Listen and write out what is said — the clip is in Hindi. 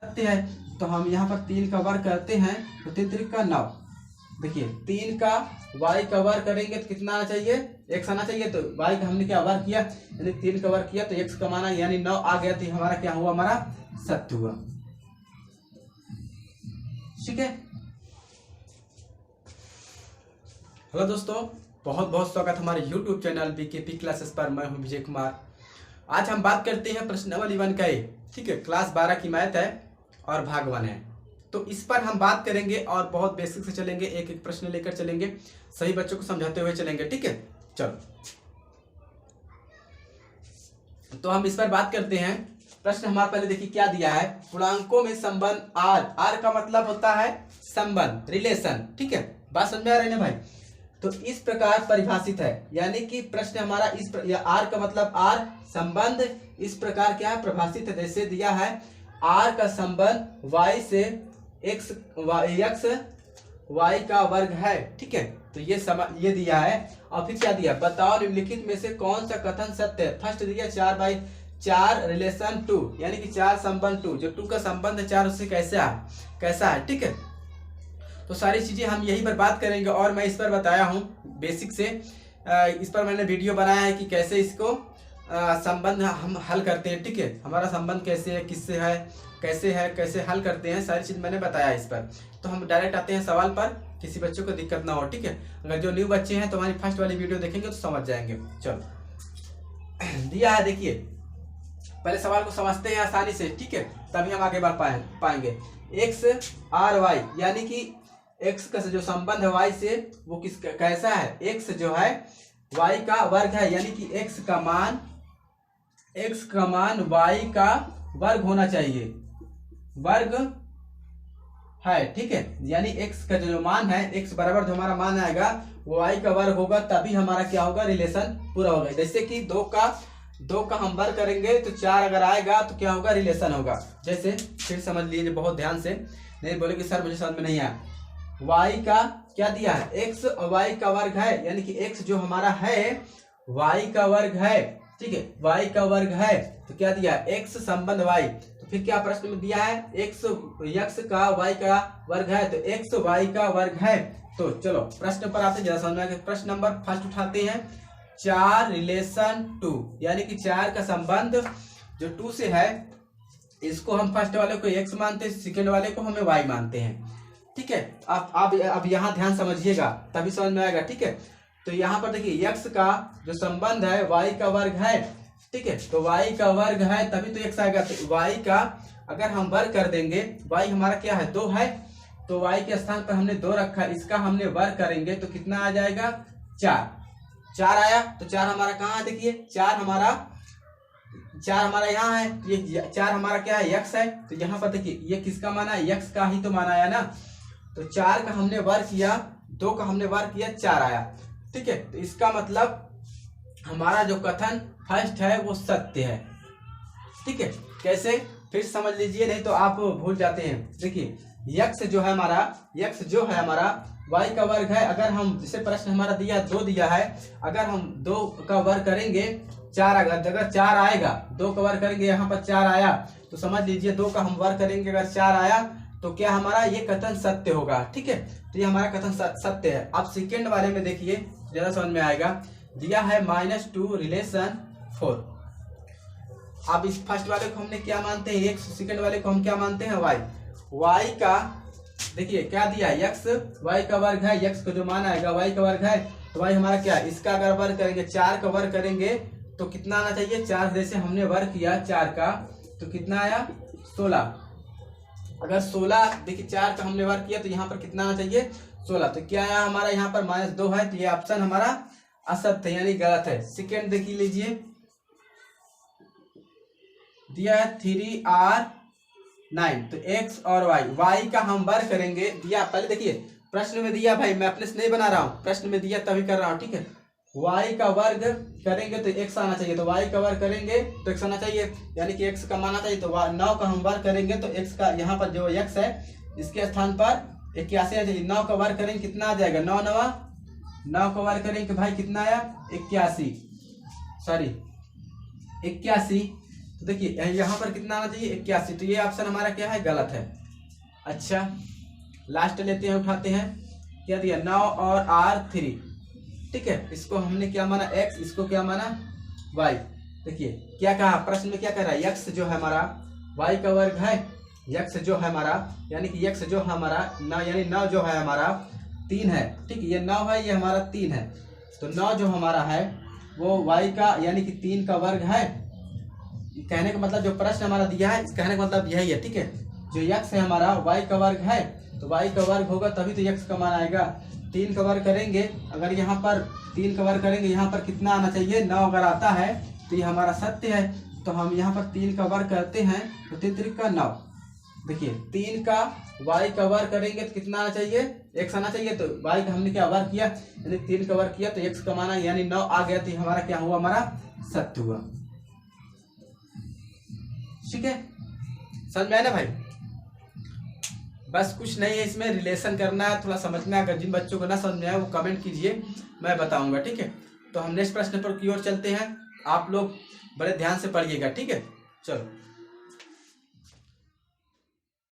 सकते हैं। तो हम यहाँ पर 3 का वर्ग करते हैं तो 3 3 का 9। देखिए 3 का y का वर्ग करेंगे तो कितना आना चाहिए, x आना चाहिए। तो y का हमने क्या वर्ग किया, यानी 3 का वर्ग किया तो x का माना यानी 9 आ गया। तो हमारा क्या हुआ, हमारा सत्य हुआ। ठीक है। हेलो दोस्तों, बहुत बहुत स्वागत हमारे YouTube चैनल BKP क्लासेस पर। मैं हूं विजय कुमार। आज हम बात करते हैं प्रश्नावली 1 का। ठीक है, क्लास 12 की मैथ है और भाग 1 है। तो इस पर हम बात करेंगे और बहुत बेसिक से चलेंगे, एक एक प्रश्न लेकर चलेंगे, सही बच्चों को समझाते हुए चलेंगे। ठीक है, चलो तो हम इस पर बात करते हैं। प्रश्न हमारे पहले देखिए क्या दिया है। पूर्णांकों में संबंध आर का मतलब होता है संबंध, रिलेशन। ठीक है, बात समझ में आ रही है ना भाई। तो इस प्रकार परिभाषित है, यानी कि प्रश्न हमारा आर का मतलब आर संबंध इस प्रकार क्या है, परिभाषित है। जैसे दिया है आर का संबंध y से x y का वर्ग है। ठीक है, तो ये दिया है। और फिर क्या दिया, बताओ निम्नलिखित में से कौन सा कथन सत्य है। फर्स्ट दिया 4/4 रिलेशन 2, यानी कि 4 संबंध 2, जो 2 का संबंध है 4 उससे कैसा है। ठीक है, तो सारी चीजें हम यही पर बात करेंगे। और मैं इस पर बताया हूँ बेसिक से, इस पर मैंने वीडियो बनाया है कि कैसे इसको संबंध हम हल करते हैं। ठीक है, हमारा संबंध कैसे है, किससे है, कैसे हल करते हैं, सारी चीज मैंने बताया इस पर। तो हम डायरेक्ट आते हैं सवाल पर, किसी बच्चों को दिक्कत ना हो। ठीक है, अगर जो न्यू बच्चे हैं तो हमारी फर्स्ट वाली वीडियो देखेंगे तो समझ जाएंगे। चलो दिया है, देखिए पहले सवाल को समझते हैं आसानी से। ठीक है, तभी हम आगे बढ़ पाएंगे। x r y, यानी कि x का जो संबंध है y से वो कैसा है, x जो है y का वर्ग है, यानी कि x का मान y का वर्ग होना चाहिए, वर्ग है। ठीक है, यानी x का जो मान है, x बराबर जो हमारा मान आएगा वो y का वर्ग होगा, तभी हमारा क्या होगा, रिलेशन पूरा होगा। जैसे कि 2 का हम वर्ग करेंगे तो 4 अगर आएगा तो क्या होगा, रिलेशन होगा। जैसे फिर समझ लीजिए बहुत ध्यान से, नहीं बोले कि सर मुझे समझ में नहीं आया। y का क्या दिया है, x y का वर्ग है, यानी कि x जो हमारा है y का वर्ग है। ठीक है, y का वर्ग है तो क्या दिया, x संबंध y। तो फिर क्या प्रश्न में दिया है, x का y का वर्ग है, तो x y का वर्ग है। तो चलो प्रश्न पर आते हैं, जरा समझ में आएगा। प्रश्न नंबर फर्स्ट उठाते हैं, 4 रिलेशन 2, यानी कि 4 का संबंध जो 2 से है, इसको हम फर्स्ट वाले को x मानते हैं, सेकंड वाले को हमें y मानते हैं। ठीक है, अब यहाँ ध्यान समझिएगा तभी समझ में आएगा। ठीक है, तो यहाँ पर देखिए x का जो संबंध है y का वर्ग है। ठीक है, तो y का वर्ग है तभी तो x आएगा। तो y का अगर हम वर्ग कर देंगे, y हमारा क्या है, 2 है, तो y के स्थान पर हमने 2 रखा, इसका हमने वर्ग करेंगे तो कितना आ जाएगा, 4 आया। तो 4 हमारा कहाँ है, देखिए 4 हमारा यहाँ है, ये 4 हमारा क्या है, x है। तो यहाँ पर देखिए ये किसका माना है, x का ही तो माना आया ना। तो 4 का हमने वर्ग किया, 2 का हमने वर्ग किया, 4 आया। ठीक है, तो इसका मतलब हमारा जो कथन फर्स्ट है वो सत्य है। ठीक है, कैसे फिर समझ लीजिए, नहीं तो आप भूल जाते हैं। देखिए x जो है हमारा y का वर्ग है। अगर हम, जैसे प्रश्न हमारा 2 दिया है, अगर हम 2 का वर्ग करेंगे 4, अगर 4 आएगा, 2 का वर्ग करेंगे, यहाँ पर 4 आया, तो समझ लीजिए 2 का हम वर्ग करेंगे, अगर 4 आया तो क्या हमारा ये कथन सत्य होगा। ठीक है, तो ये हमारा कथन सत्य है। अब सेकेंड वाले में देखिए, ज्यादा समझ में आएगा। दिया है -2 रिलेशन 4। अब इस फर्स्ट वाले को हमने क्या मानते हैं, x, सेकेंड वाले को हम क्या मानते हैं, y का देखिए क्या दिया है, x y का वर्ग है, x को जो मान आएगा y का वर्ग है, तो y हमारा क्या है, इसका अगर वर्ग करेंगे, 4 का वर्ग करेंगे तो कितना आना चाहिए, 4 जैसे हमने वर्ग किया 4 का तो कितना आया, 16। अगर 16 देखिए 4 का हमने वर्ग किया तो यहाँ पर कितना आना चाहिए, 16। तो क्या आया हमारा, यहाँ पर -2 है, तो ये ऑप्शन हमारा असत्य है, यानी गलत है। सेकेंड देख लीजिए, दिया है 3r9, तो x और y का हम वर्ग करेंगे। दिया पहले देखिए प्रश्न में दिया, भाई मैं अपने से नहीं बना रहा हूँ, प्रश्न में दिया तभी कर रहा हूँ। ठीक है, y का वर्ग करेंगे तो x आना चाहिए, तो y का वर्ग करेंगे तो x आना चाहिए, यानी कि x का माना चाहिए। तो 9 का हम वर्ग करेंगे तो x का, यहाँ पर जो x है इसके स्थान पर 81 आ जाएगी। 9 का वर्ग करेंगे कितना आ जाएगा, 9 का वर्ग करेंगे भाई कितना आया, 81। तो देखिए यहाँ पर कितना आना चाहिए 81, तो ये ऑप्शन हमारा क्या है, गलत है। अच्छा लास्ट लेते हैं, उठाते हैं, क्या दिया 9 और R3, ठीक है। इसको हमने क्या माना x, इसको क्या माना y। देखिए क्या कहा प्रश्न में, क्या कह रहा है, x जो है हमारा y का वर्ग है, x जो है हमारा यानी कि x जो हमारा 9 यानी 9 जो है हमारा 3 है, ठीक है। ये 9 है, ये हमारा 3 है, तो 9 जो हमारा है वो y का यानी कि 3 का वर्ग है। कहने का मतलब जो प्रश्न हमारा दिया है, इस कहने का मतलब यही है, ठीक है। जो x है हमारा y का वर्ग है, तो y का वर्ग होगा तभी तो x का मान आएगा। 3 का वर्ग करेंगे, अगर यहाँ पर 3 का वर्ग करेंगे, यहाँ पर कितना आना चाहिए 9 अगर आता है तो ये हमारा सत्य है, तो हम यहाँ पर 3 का वर्ग करते हैं तो 3 त्रिक का 9। देखिए 3 का y का वर्ग करेंगे तो कितना आना चाहिए, x आना चाहिए, तो y का हमने क्या वर्ग किया यानी 3 का वर्ग किया तो x का मान यानी 9 आ गया, तो हमारा क्या हुआ, हमारा सत्य हुआ। ठीक है, समझ में आया ना भाई। बस कुछ नहीं है, इसमें रिलेशन करना है, थोड़ा समझना है। अगर जिन बच्चों को ना समझ में आए वो कमेंट कीजिए, मैं बताऊंगा, ठीक है। तो हम नेक्स्ट प्रश्न पर की ओर चलते हैं, आप लोग बड़े ध्यान से पढ़िएगा, ठीक है। चलो।